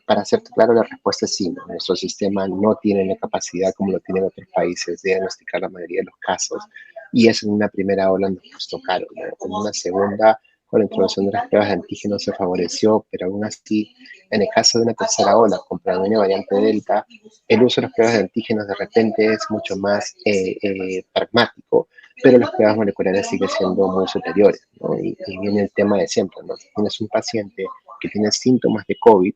para ser claro, la respuesta es sí, ¿no? Nuestro sistema no tiene la capacidad, como lo tienen otros países, de diagnosticar la mayoría de los casos, y eso en una primera ola nos costó caro, ¿no? En una segunda, con la introducción de las pruebas de antígenos se favoreció, pero aún así, en el caso de una tercera ola, con predominio de variante Delta, el uso de las pruebas de antígenos de repente es mucho más pragmático, pero las pruebas moleculares siguen siendo muy superiores, ¿no? Y viene el tema de siempre, ¿no? Si tienes un paciente que tiene síntomas de COVID,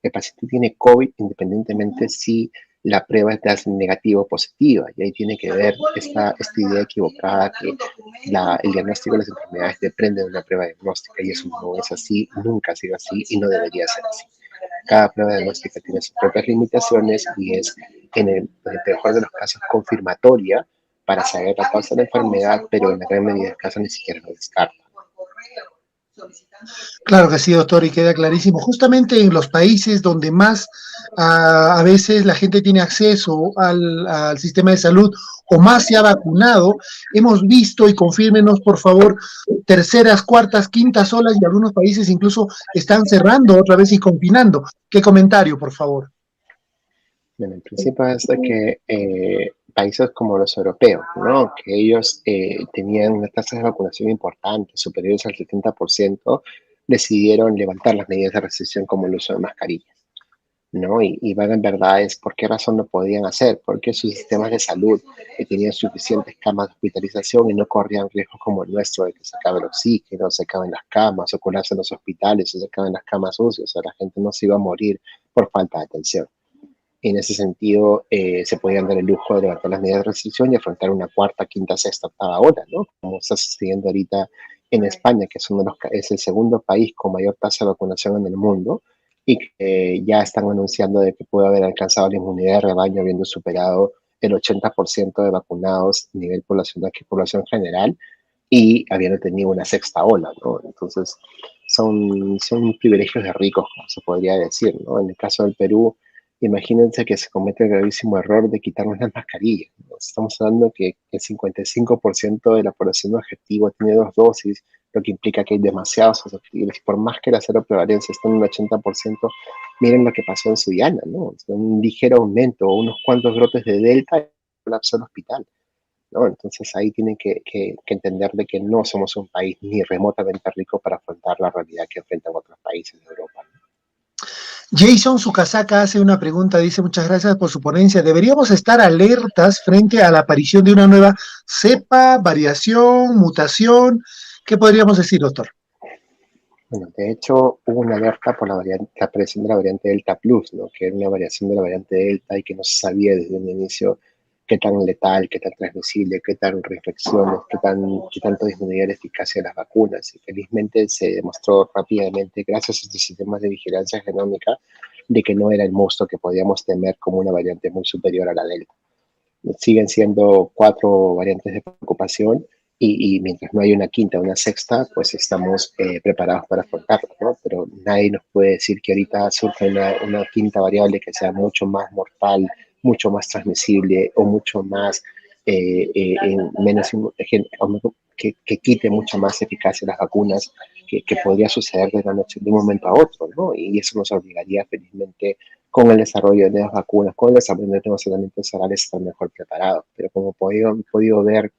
el paciente tiene COVID independientemente si la prueba es negativa o positiva. Y ahí tiene que ver esta idea equivocada que el diagnóstico de las enfermedades depende de una prueba diagnóstica, y eso no es así, nunca ha sido así y no debería ser así. Cada prueba diagnóstica tiene sus propias limitaciones y es, en el mejor de los casos, confirmatoria para saber la causa de la enfermedad, pero en la gran medida de los casos ni siquiera lo descarta. Claro que sí, doctor, y queda clarísimo. Justamente en los países donde más a veces la gente tiene acceso al sistema de salud o más se ha vacunado, hemos visto, y confírmenos por favor, terceras, cuartas, quintas olas, y algunos países incluso están cerrando otra vez y confinando. ¿Qué comentario, por favor? Bueno, el principio es de que países como los europeos, ¿no? Que ellos tenían unas tasas de vacunación importantes, superiores al 70%, decidieron levantar las medidas de restricción como el uso de mascarillas, ¿no? Y van en verdad es por qué razón no podían hacer, porque sus sistemas de salud tenían suficientes camas de hospitalización y no corrían riesgos como el nuestro de que se acabe el oxígeno, se acaben las camas, o colapsen los hospitales, o se acaben las camas sucias, o sea, la gente no se iba a morir por falta de atención. En ese sentido, se podían dar el lujo de levantar las medidas de restricción y afrontar una cuarta, quinta, sexta, octava ola, ¿no? Como está sucediendo ahorita en España, que es el segundo país con mayor tasa de vacunación en el mundo, y que ya están anunciando de que puede haber alcanzado la inmunidad de rebaño habiendo superado el 80% de vacunados a nivel poblacional, que población general, y habiendo tenido una sexta ola, ¿no? Entonces, son privilegios de ricos, como se podría decir, ¿no? En el caso del Perú, imagínense que se comete el gravísimo error de quitarnos las mascarillas, ¿no? Estamos hablando que el 55% de la población objetivo tiene 2 dosis, lo que implica que hay demasiados susceptibles. Por más que la cero prevalencia esté en un 80%, miren lo que pasó en Sullana, ¿no? O sea, un ligero aumento, unos cuantos brotes de Delta y colapso el hospital, ¿no? Entonces ahí tienen que entender de que no somos un país ni remotamente rico para afrontar la realidad que enfrentan otros países de Europa, ¿no? Jason Sukasaka hace una pregunta, dice: muchas gracias por su ponencia. ¿Deberíamos estar alertas frente a la aparición de una nueva cepa, variación, mutación? ¿Qué podríamos decir, doctor? Bueno, de hecho, hubo una alerta por la aparición de la variante Delta Plus, ¿no? Que era una variación de la variante Delta y que no se sabía desde un inicio qué tan letal, qué tan transmisible, qué tan reinfecciones, qué tanto disminuía la eficacia de las vacunas. Y felizmente se demostró rápidamente, gracias a estos sistemas de vigilancia genómica, de que no era el monstruo que podíamos temer como una variante muy superior a la Delta. Siguen siendo 4 variantes de preocupación, y mientras no hay una quinta o una sexta, pues estamos preparados para afrontarlo, ¿no? Pero nadie nos puede decir que ahorita surge una quinta variable que sea mucho más mortal, mucho más transmisible o mucho más, menos, que quite mucho más eficacia las vacunas, que podría suceder de la noche, de un momento a otro, ¿no? Y eso nos obligaría felizmente, con el desarrollo de nuevas vacunas, con el desarrollo de nuevos elementos orales, estar mejor preparados. Pero como he podido ver,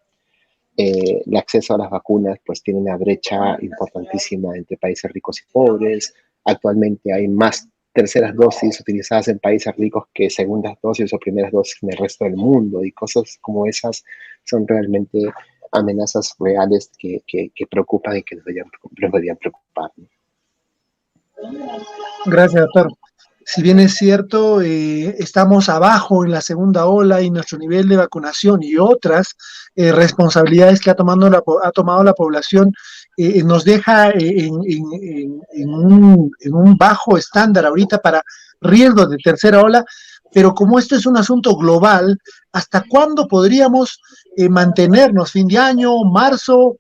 el acceso a las vacunas pues tiene una brecha importantísima entre países ricos y pobres. Actualmente hay más terceras dosis utilizadas en países ricos que segundas dosis o primeras dosis en el resto del mundo, y cosas como esas son realmente amenazas reales que preocupan y que nos deberían preocupar, ¿no? Gracias, doctor. Si bien es cierto, estamos abajo en la segunda ola y nuestro nivel de vacunación y otras responsabilidades que ha tomado la población nos deja en un bajo estándar ahorita para riesgos de tercera ola, pero como esto es un asunto global, ¿hasta cuándo podríamos mantenernos? ¿Fin de año, marzo?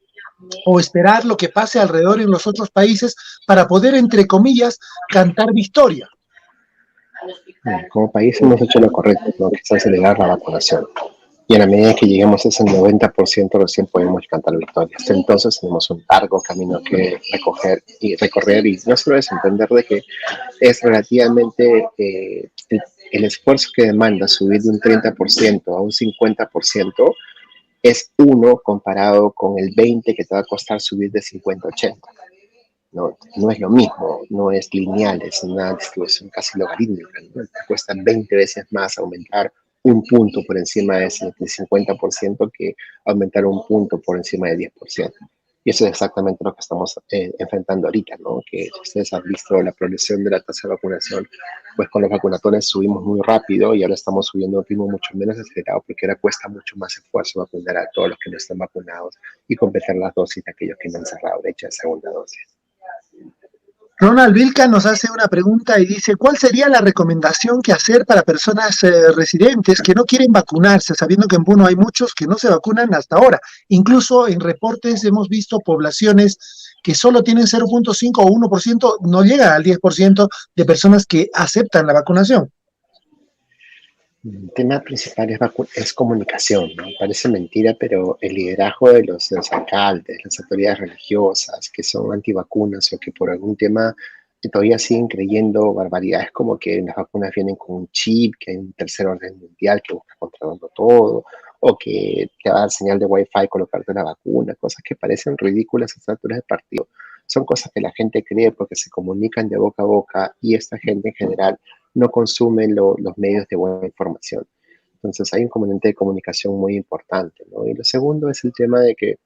o esperar lo que pase alrededor en los otros países para poder, entre comillas, cantar victoria? Como país hemos hecho lo correcto, ¿no? Que es acelerar la vacunación. Y a la medida que lleguemos a ese 90% recién podemos cantar victoria. Hasta entonces tenemos un largo camino que recoger y recorrer, y no solo es entender de que es relativamente el esfuerzo que demanda subir de un 30% a un 50% es uno comparado con el 20 que te va a costar subir de 50 a 80. No, no es lo mismo, no es lineal, es una distribución casi logarítmica, ¿no? Te cuesta 20 veces más aumentar un punto por encima de ese 50% que aumentar un punto por encima de 10%. Y eso es exactamente lo que estamos enfrentando ahorita, ¿no? Que si ustedes han visto la progresión de la tasa de vacunación, pues con los vacunatones subimos muy rápido y ahora estamos subiendo a un ritmo mucho menos acelerado porque ahora cuesta mucho más esfuerzo vacunar a todos los que no están vacunados y completar las dosis de aquellos que no han cerrado brecha de segunda dosis. Ronald Vilca nos hace una pregunta y dice, ¿cuál sería la recomendación que hacer para personas residentes que no quieren vacunarse, sabiendo que en Puno hay muchos que no se vacunan hasta ahora? Incluso en reportes hemos visto poblaciones que solo tienen 0.5 o 1%, no llega al 10% de personas que aceptan la vacunación. El tema principal es comunicación, ¿no? Parece mentira, pero el liderazgo de los alcaldes, las autoridades religiosas que son antivacunas o que por algún tema todavía siguen creyendo barbaridades como que las vacunas vienen con un chip, que hay un tercer orden mundial que busca controlarlo todo, o que te va a dar señal de Wi-Fi colocarte la vacuna, cosas que parecen ridículas a estas alturas de partido. Son cosas que la gente cree porque se comunican de boca a boca y esta gente en general no consumen los medios de buena información. Entonces hay un componente de comunicación muy importante, ¿no? Y lo segundo es el tema de que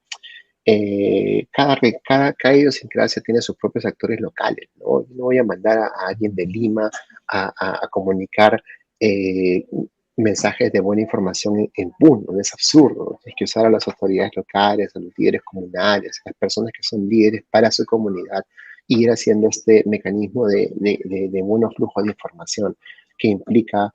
cada idiosincrasia tiene sus propios actores locales, ¿no? No voy a mandar a alguien de Lima a comunicar eh, mensajes de buena información en Puno, es absurdo. Es que usar a las autoridades locales, a los líderes comunales, a las personas que son líderes para su comunidad, e ir haciendo este mecanismo de buenos flujos de información que implica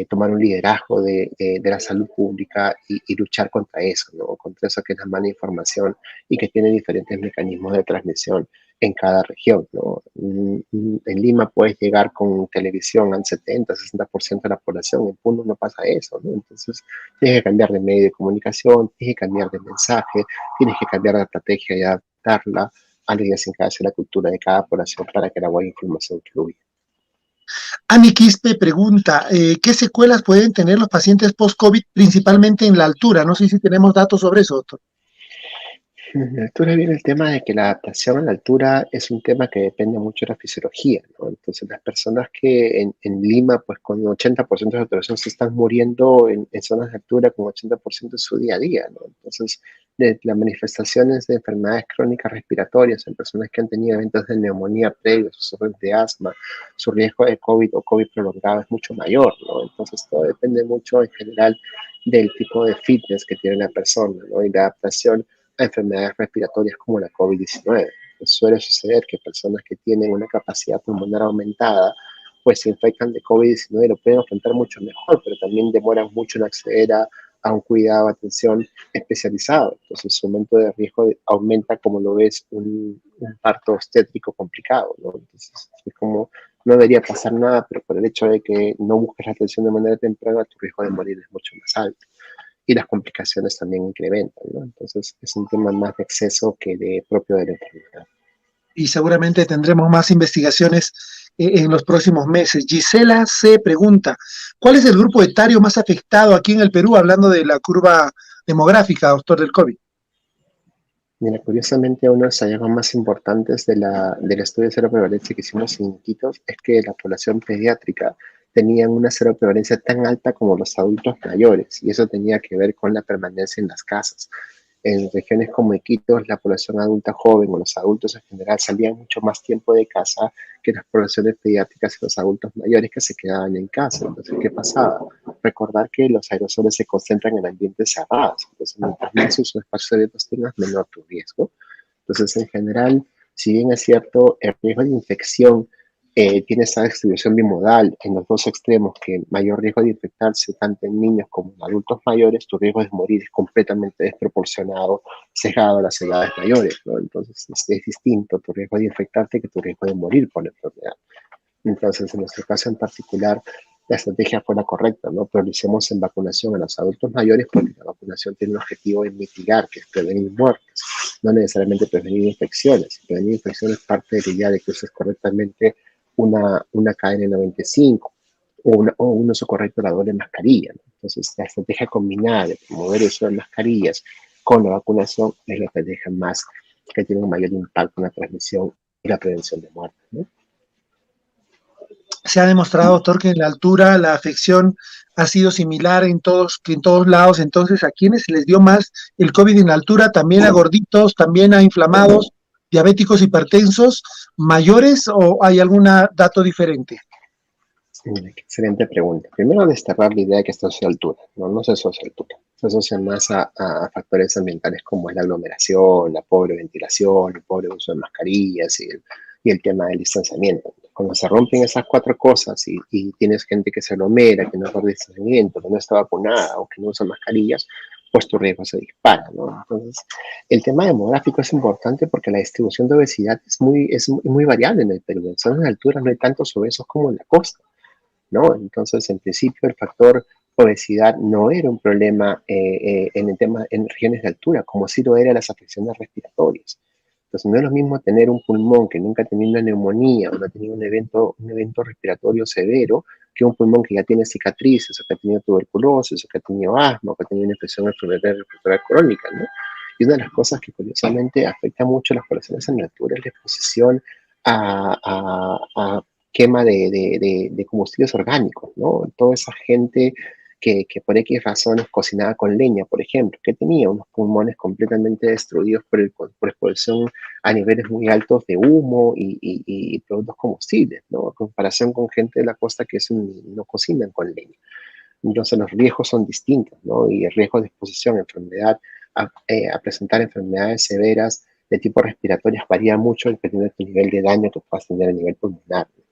tomar un liderazgo de la salud pública y luchar contra eso, ¿no? Contra eso que es la mala información y que tiene diferentes mecanismos de transmisión en cada región, ¿no? En Lima puedes llegar con televisión al 70-60% de la población, en Puno no pasa eso, ¿no? Entonces tienes que cambiar de medio de comunicación, tienes que cambiar de mensaje, tienes que cambiar de estrategia y adaptarla a la idiosincrasia y la cultura de cada población para que la buena información fluya. Ani Quispe pregunta, ¿qué secuelas pueden tener los pacientes post-COVID, principalmente en la altura? No sé si tenemos datos sobre eso, doctor. En la altura viene el tema de que la adaptación a la altura es un tema que depende mucho de la fisiología, ¿no? Entonces, las personas que en Lima, pues con 80% de saturación se están muriendo en zonas de altura con 80% de su día a día, ¿no? Entonces, las manifestaciones de enfermedades crónicas respiratorias en personas que han tenido eventos de neumonía previos, su de asma, su riesgo de COVID o COVID prolongado es mucho mayor, ¿no? Entonces, todo depende mucho en general del tipo de fitness que tiene la persona, ¿no? Y la adaptación a enfermedades respiratorias como la COVID-19. Pues suele suceder que personas que tienen una capacidad pulmonar aumentada, pues se infectan de COVID-19 y lo pueden afrontar mucho mejor, pero también demoran mucho en acceder a un cuidado, atención especializado. Entonces su aumento de riesgo aumenta como lo ves un parto obstétrico complicado, ¿no? Entonces es como, no debería pasar nada, pero por el hecho de que no busques la atención de manera temprana, tu riesgo de morir es mucho más alto y las complicaciones también incrementan, ¿no? Entonces es un tema más de exceso que de propio de la enfermedad. Y seguramente tendremos más investigaciones en los próximos meses. Gisela C. pregunta, ¿cuál es el grupo etario más afectado aquí en el Perú, hablando de la curva demográfica, doctor, del COVID? Mira, curiosamente, uno de los hallazgos más importantes del estudio de seroprevalencia que hicimos en Iquitos es que la población pediátrica tenía una seroprevalencia tan alta como los adultos mayores, y eso tenía que ver con la permanencia en las casas. En regiones como Iquitos, la población adulta joven o los adultos en general salían mucho más tiempo de casa que las poblaciones pediátricas y los adultos mayores que se quedaban en casa. Entonces, ¿qué pasaba? Recordar que los aerosoles se concentran en ambientes cerrados. Entonces, mientras más uso de espacios abiertos tengas, menor tu riesgo. Entonces, en general, si bien es cierto, el riesgo de infección tiene esa distribución bimodal en los dos extremos, que mayor riesgo de infectarse tanto en niños como en adultos mayores, tu riesgo de morir es completamente desproporcionado, sesgado a las edades mayores, ¿no? Entonces es distinto tu riesgo de infectarte que tu riesgo de morir por la enfermedad. Entonces, en nuestro caso en particular, la estrategia fue la correcta, ¿no? Prioricemos en vacunación a los adultos mayores porque la vacunación tiene un objetivo de mitigar, que es prevenir muertes, no necesariamente prevenir infecciones. Prevenir infecciones parte de la idea de que uses correctamente una KN95 o un uso correcto de la doble mascarilla, ¿no? Entonces, la estrategia combinada de promover el uso de mascarillas con la vacunación es la estrategia más que tiene un mayor impacto en la transmisión y la prevención de muertes, ¿no? Se ha demostrado, doctor, que en la altura la afección ha sido similar que en todos lados. Entonces, ¿a quienes se les dio más el COVID en la altura? También a gorditos, también a inflamados, diabéticos, hipertensos, mayores, ¿o hay algún dato diferente? Excelente pregunta. Primero, desterrar la idea de que esto es altura. No, no se asocia a altura. Se asocia más a factores ambientales como es la aglomeración, la pobre ventilación, el pobre uso de mascarillas y el tema del distanciamiento. Cuando se rompen esas cuatro cosas y tienes gente que se aglomera, que no guarda distanciamiento, que no está vacunada o que no usa mascarillas, pues tu riesgo se dispara, ¿no? Entonces, el tema demográfico es importante porque la distribución de obesidad es muy variable en el Perú. En zonas de altura no hay tantos obesos como en la costa, ¿no? Entonces, en principio, el factor obesidad no era un problema en el tema en regiones de altura, como sí lo eran las afecciones respiratorias. Entonces, no es lo mismo tener un pulmón que nunca ha tenido una neumonía o no ha tenido un evento respiratorio severo que un pulmón que ya tiene cicatrices, o que ha tenido tuberculosis, o que ha tenido asma, o que ha tenido una infección respiratoria crónica, ¿no? Y una de las cosas que curiosamente afecta mucho a las poblaciones en la altura es la exposición a quema de combustibles orgánicos, ¿no? Toda esa gente que por X razones cocinaba con leña, por ejemplo, que tenía unos pulmones completamente destruidos por exposición a niveles muy altos de humo y productos combustibles, ¿no? En comparación con gente de la costa que no cocinan con leña. Entonces los riesgos son distintos, ¿no? Y el riesgo de exposición a enfermedad, a presentar enfermedades severas de tipo respiratorias varía mucho dependiendo del nivel de daño que puedas tener a nivel pulmonar, ¿no?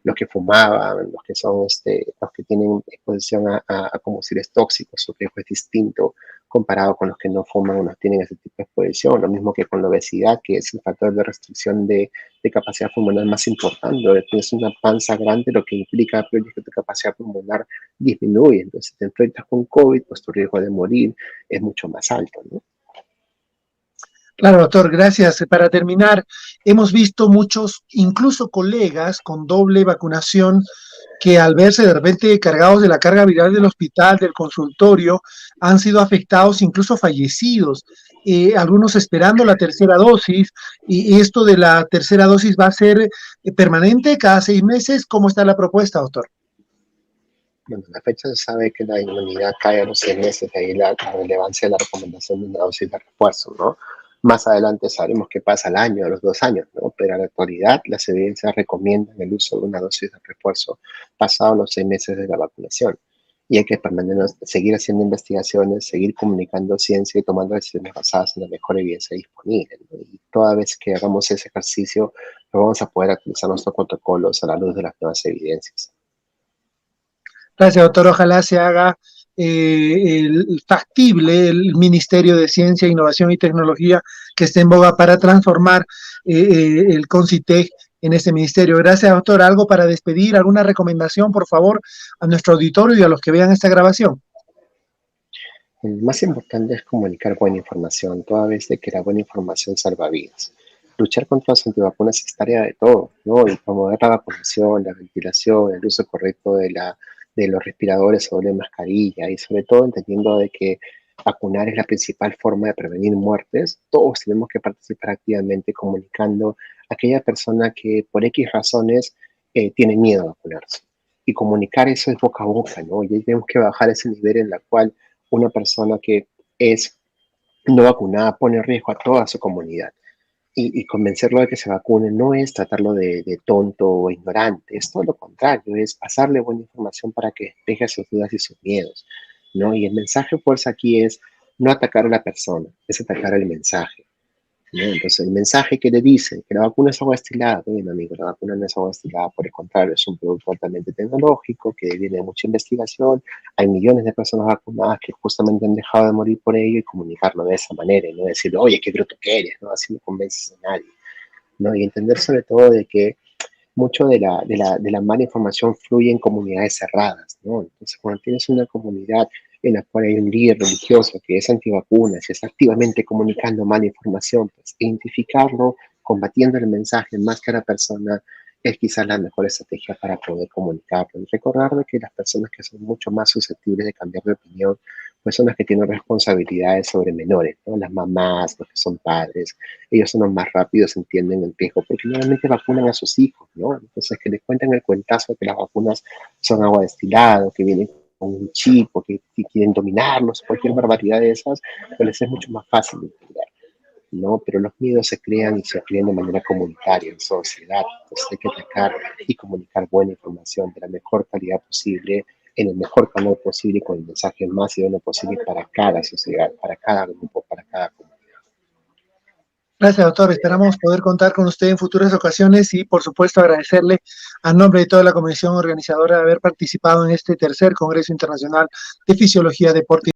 Los que fumaban, los que tienen exposición a combustibles tóxicos, su riesgo es distinto comparado con los que no fuman o no tienen ese tipo de exposición. Lo mismo que con la obesidad, que es el factor de restricción de capacidad pulmonar más importante. Tienes una panza grande, lo que implica que tu capacidad pulmonar disminuye. Entonces, si te enfrentas con COVID, pues tu riesgo de morir es mucho más alto, ¿no? Claro, doctor, gracias. Para terminar, hemos visto muchos, incluso colegas con doble vacunación, que al verse de repente cargados de la carga viral del hospital, del consultorio, han sido afectados, incluso fallecidos, algunos esperando la tercera dosis, y esto de la tercera dosis va a ser permanente cada 6 meses. ¿Cómo está la propuesta, doctor? Bueno, la fecha se sabe que la inmunidad cae a los 6 meses, de ahí la relevancia de la recomendación de una dosis de refuerzo, ¿no? Más adelante sabremos qué pasa al año, a los 2 años, ¿no? Pero en la actualidad las evidencias recomiendan el uso de una dosis de refuerzo pasado los 6 meses de la vacunación. Y hay que seguir haciendo investigaciones, seguir comunicando ciencia y tomando decisiones basadas en la mejor evidencia disponible, ¿no? Y toda vez que hagamos ese ejercicio, vamos a poder actualizar nuestros protocolos a la luz de las nuevas evidencias. Gracias, doctor. Ojalá se haga factible el Ministerio de Ciencia, Innovación y Tecnología que esté en boga para transformar el CONCITEC en este ministerio. Gracias, doctor. ¿Algo para despedir? ¿Alguna recomendación, por favor, a nuestro auditorio y a los que vean esta grabación? Lo más importante es comunicar buena información, toda vez de que la buena información salva vidas. Luchar contra las antivacunas es tarea de todos, ¿no? Y promover la vacunación, la ventilación, el uso correcto de los respiradores o de mascarilla y sobre todo entendiendo de que vacunar es la principal forma de prevenir muertes. Todos tenemos que participar activamente comunicando a aquella persona que por X razones tiene miedo a vacunarse. Y comunicar eso es boca a boca, ¿no? Y tenemos que bajar ese nivel en la cual una persona que es no vacunada pone en riesgo a toda su comunidad. Y convencerlo de que se vacune no es tratarlo de tonto o ignorante, es todo lo contrario, es pasarle buena información para que despeje sus dudas y sus miedos, ¿no? Y el mensaje fuerza aquí es no atacar a la persona, es atacar el mensaje. ¿no? Entonces, el mensaje que le dice que la vacuna es agua destilada, bueno, amigo, la vacuna no es agua destilada, por el contrario, es un producto altamente tecnológico que viene de mucha investigación. Hay millones de personas vacunadas que justamente han dejado de morir por ello y comunicarlo de esa manera, y no decir, oye, qué bruto que eres, ¿no? Así no convences a nadie, ¿no? Y entender sobre todo de que mucho de la mala información fluye en comunidades cerradas, ¿no? Entonces, cuando tienes una comunidad en la cual hay un líder religioso que es antivacunas y está activamente comunicando mala información, pues identificarlo, combatiendo el mensaje más que a la persona, es quizás la mejor estrategia para poder comunicarlo. Y recordar de que las personas que son mucho más susceptibles de cambiar de opinión, pues son las que tienen responsabilidades sobre menores, ¿no? Las mamás, los que son padres, ellos son los más rápidos, entienden el riesgo, porque normalmente vacunan a sus hijos, ¿no? Entonces, que les cuenten el cuentazo de que las vacunas son agua destilada, que vienen con un chip, o que quieren dominarlos, cualquier barbaridad de esas, pues les es mucho más fácil de entender, ¿no? Pero los miedos se crean y se crean de manera comunitaria, en sociedad. Entonces hay que atacar y comunicar buena información de la mejor calidad posible, en el mejor canal posible, con el mensaje más idóneo posible para cada sociedad, para cada grupo, para cada comunidad. Gracias, doctor. Esperamos poder contar con usted en futuras ocasiones y, por supuesto, agradecerle a nombre de toda la comisión organizadora de haber participado en este tercer Congreso Internacional de Fisiología, Deporte